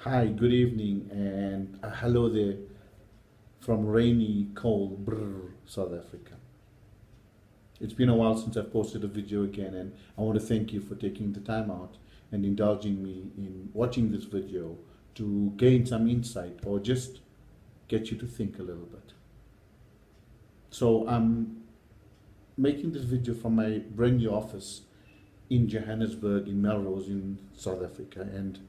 Hi, good evening, and hello there from rainy, cold, South Africa. It's been a while since I've posted a video again, and I want to thank you for taking the time out and indulging me in watching this video to gain some insight or just get you to think a little bit. So, I'm making this video from my brand new office in Johannesburg, in Melrose, in South Africa, and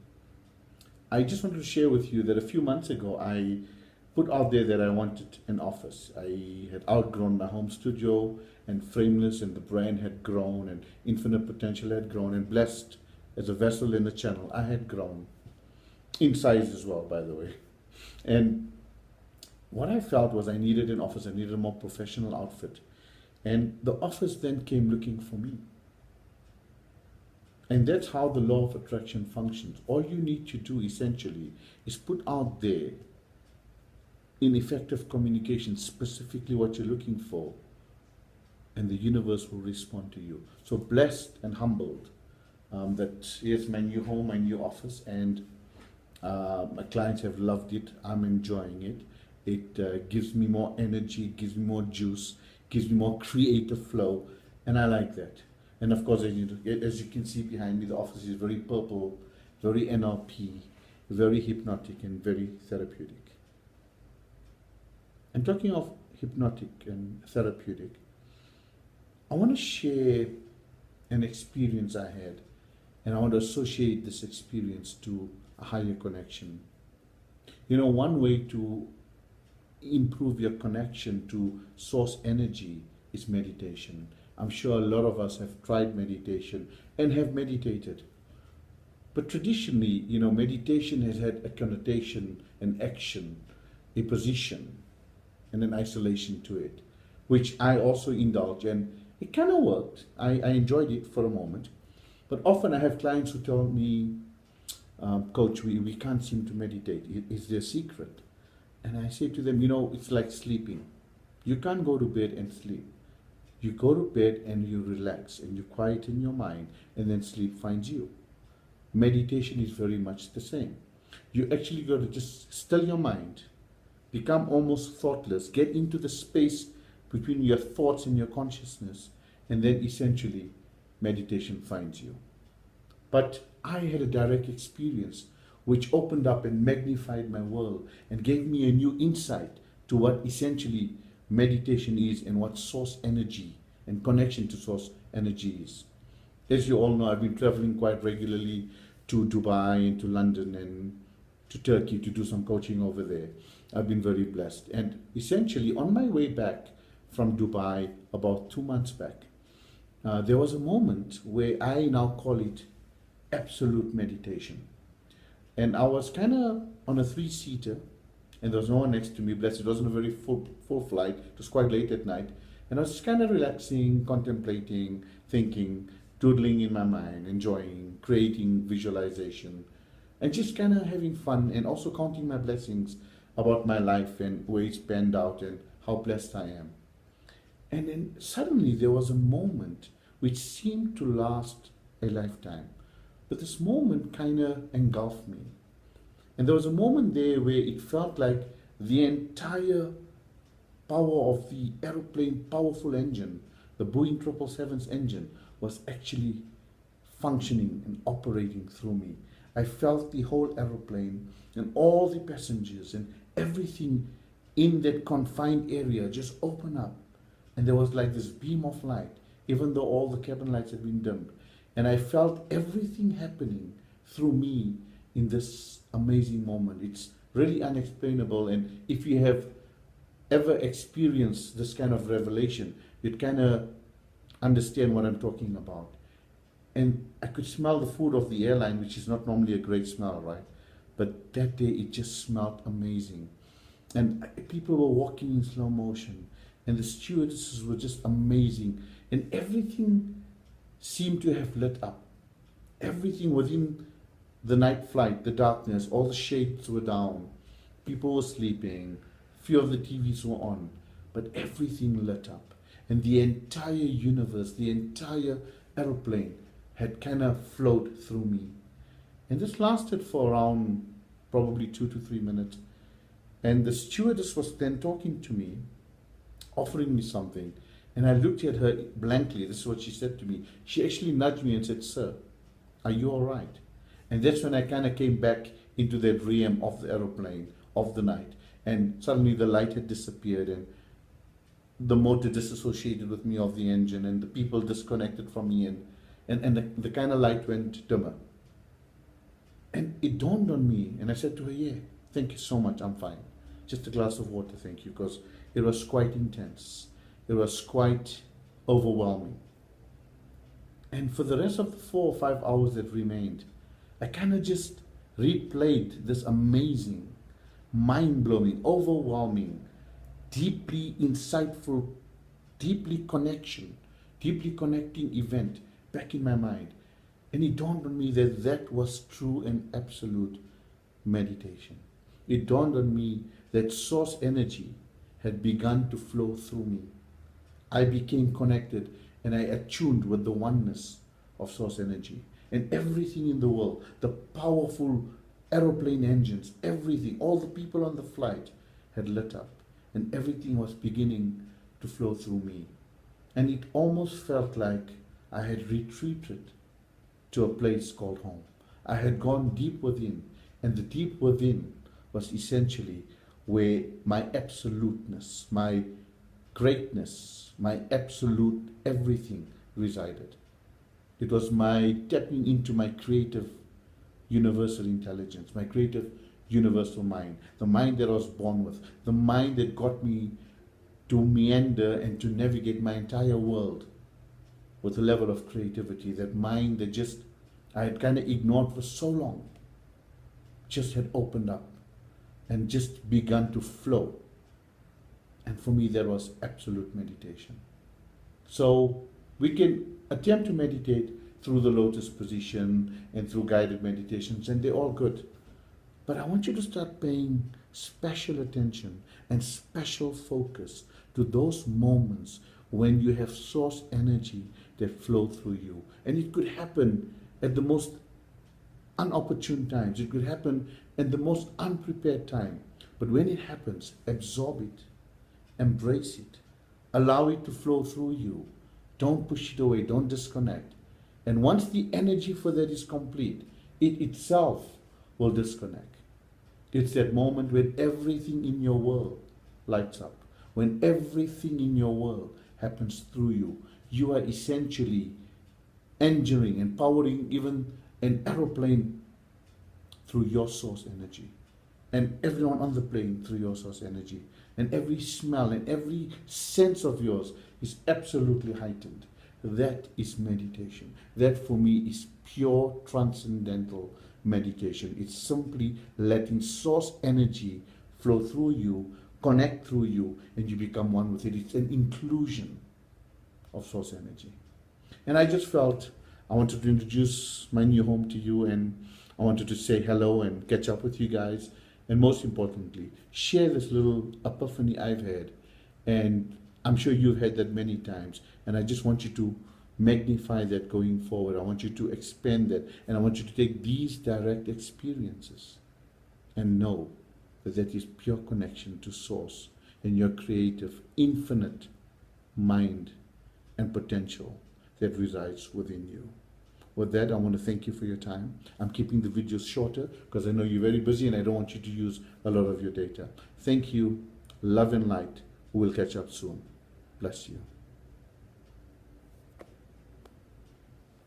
I just wanted to share with you that a few months ago I put out there that I wanted an office. I had outgrown my home studio and Frameless, and the brand had grown, and Infinite Potential had grown, and Blessed as a vessel in the channel, I had grown in size as well, by the way. And what I felt was I needed an office, I needed a more professional outfit. And the office then came looking for me. And that's how the law of attraction functions. All you need to do essentially is put out there in effective communication specifically what you're looking for, and the universe will respond to you. So blessed and humbled that here's my new home, my new office, and my clients have loved it. I'm enjoying it. It gives me more energy, gives me more juice, gives me more creative flow, and I like that. And of course, as you can see behind me, the office is very purple, very NLP, very hypnotic, and very therapeutic. And talking of hypnotic and therapeutic, I want to share an experience I had, and I want to associate this experience to a higher connection. You know, one way to improve your connection to source energy is meditation. I'm sure a lot of us have tried meditation and have meditated. But traditionally, meditation has had a connotation, an action, a position, and an isolation to it, which I also indulge, and it kind of worked. I enjoyed it for a moment. But often I have clients who tell me, Coach, we can't seem to meditate. Is there a secret? And I say to them, it's like sleeping. You can't go to bed and sleep. You go to bed and you relax and you quieten your mind, and then sleep finds you. Meditation is very much the same. You actually got to just still your mind, become almost thoughtless, get into the space between your thoughts and your consciousness, and then essentially meditation finds you. But I had a direct experience which opened up and magnified my world and gave me a new insight to what essentially meditation is and what source energy and connection to source energy is. As you all know, I've been traveling quite regularly to Dubai and to London and to Turkey to do some coaching over there. I've been very blessed. And essentially, on my way back from Dubai about 2 months back, there was a moment where I now call it absolute meditation. And I was kind of on a three-seater, and there was no one next to me. Blessed, it wasn't a very full flight. It was quite late at night. And I was just kind of relaxing, contemplating, thinking, doodling in my mind, enjoying, creating visualization, and just kind of having fun, and also counting my blessings about my life and where it's panned out and how blessed I am. And then suddenly there was a moment which seemed to last a lifetime. But this moment kind of engulfed me. And there was a moment there where it felt like the entire power of the aeroplane, powerful engine, the Boeing 777's engine, was actually functioning and operating through me. I felt the whole aeroplane and all the passengers and everything in that confined area just open up. And there was like this beam of light, even though all the cabin lights had been dimmed. And I felt everything happening through me in this amazing moment. It's really unexplainable. And if you have ever experienced this kind of revelation, you'd kind of understand what I'm talking about. And I could smell the food of the airline, which is not normally a great smell, right? But that day it just smelled amazing. And people were walking in slow motion, and the stewardesses were just amazing. And everything seemed to have lit up. Everything within the night flight, the darkness, all the shades were down. People were sleeping. Few of the TVs were on. But everything lit up. And the entire universe, the entire aeroplane had kind of flowed through me. And this lasted for around probably 2 to 3 minutes. And the stewardess was then talking to me, offering me something. And I looked at her blankly. This is what she said to me. She actually nudged me and said, "Sir, are you all right?" And that's when I kind of came back into that realm of the aeroplane, of the night. And suddenly the light had disappeared and the motor disassociated with me of the engine and the people disconnected from me and the kind of light went dimmer. And it dawned on me and I said to her, "Yeah, thank you so much, I'm fine. Just a glass of water, thank you," because it was quite intense. It was quite overwhelming. And for the rest of the 4 or 5 hours that remained, I kind of just replayed this amazing, mind-blowing, overwhelming, deeply insightful, deeply connecting event back in my mind. And it dawned on me that that was true and absolute meditation. It dawned on me that source energy had begun to flow through me. I became connected and I attuned with the oneness of source energy. And everything in the world, the powerful aeroplane engines, everything, all the people on the flight had lit up and everything was beginning to flow through me. And it almost felt like I had retreated to a place called home. I had gone deep within, and the deep within was essentially where my absoluteness, my greatness, my absolute everything resided. It was my tapping into my creative universal intelligence, my creative universal mind, the mind that I was born with, the mind that got me to meander and to navigate my entire world with a level of creativity, that mind that just I had kind of ignored for so long, just had opened up and just begun to flow. And for me, that was absolute meditation. So we can attempt to meditate through the lotus position and through guided meditations, and they're all good. But I want you to start paying special attention and special focus to those moments when you have source energy that flow through you. And it could happen at the most unopportune times. It could happen at the most unprepared time. But when it happens, absorb it, embrace it, allow it to flow through you. Don't push it away, don't disconnect. And once the energy for that is complete, it itself will disconnect. It's that moment when everything in your world lights up, when everything in your world happens through you. You are essentially engineering and powering even an aeroplane through your source energy, and everyone on the plane through your source energy, and every smell and every sense of yours is absolutely heightened. That is meditation. That for me is pure transcendental meditation. It's simply letting source energy flow through you, connect through you, and you become one with it. It's an inclusion of source energy. And I just felt I wanted to introduce my new home to you, and I wanted to say hello and catch up with you guys, and most importantly, share this little epiphany I've had. And I'm sure you've had that many times, and I just want you to magnify that going forward. I want you to expand that, and I want you to take these direct experiences and know that that is pure connection to source and your creative, infinite mind and potential that resides within you. With that, I want to thank you for your time. I'm keeping the videos shorter because I know you're very busy and I don't want you to use a lot of your data. Thank you. Love and light. We'll catch up soon. Bless you.